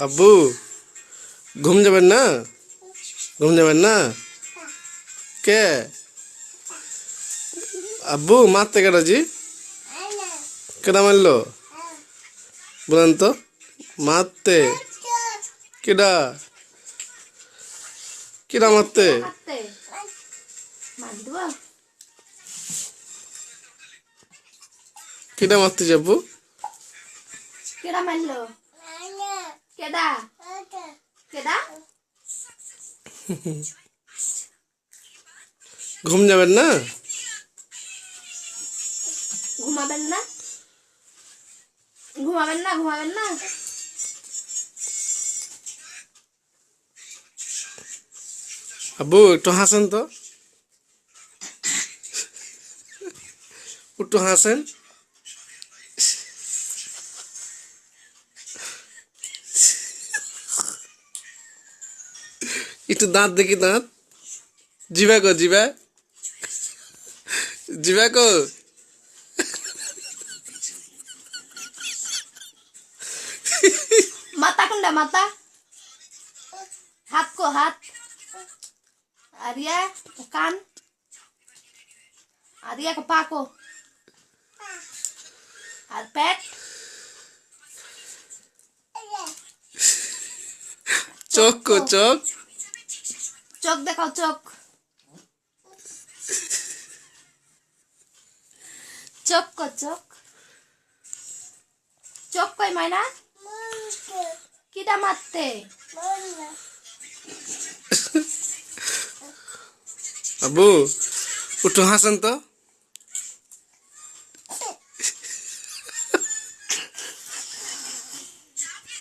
আব্বু ঘুম যাবেন না? ঘুম যাবেন না? কে? আব্বু মারতে কেডা জি? কেডা মারলো বলেন তো? মারতে কেডা? কেডা মারতে? কেডা মারতে যাবো? কেডা মারলো? কেডা? কেডা? ঘুম যাবেন না? ঘুমাবেন না? ঘুমাবেন না? ঘুমাবেন না? আব্বু একটু হাসেন তো, একটু হাসেন। একটু দাঁত দেখি, দাঁত। জিবা কো, জিবা, জিবা কো। মাথা কোনটা? মাথা হাত কো, হাত। আর ইয়া কান, আর ইয়া পা কো, আর পেট। চোখ কো, চোখ। চোখ দেখাও, চোখ। চোখ কো, চোখ। চোখ কই মাইনা? কিটা মারতে? আব্বু একটু হাসেন তো।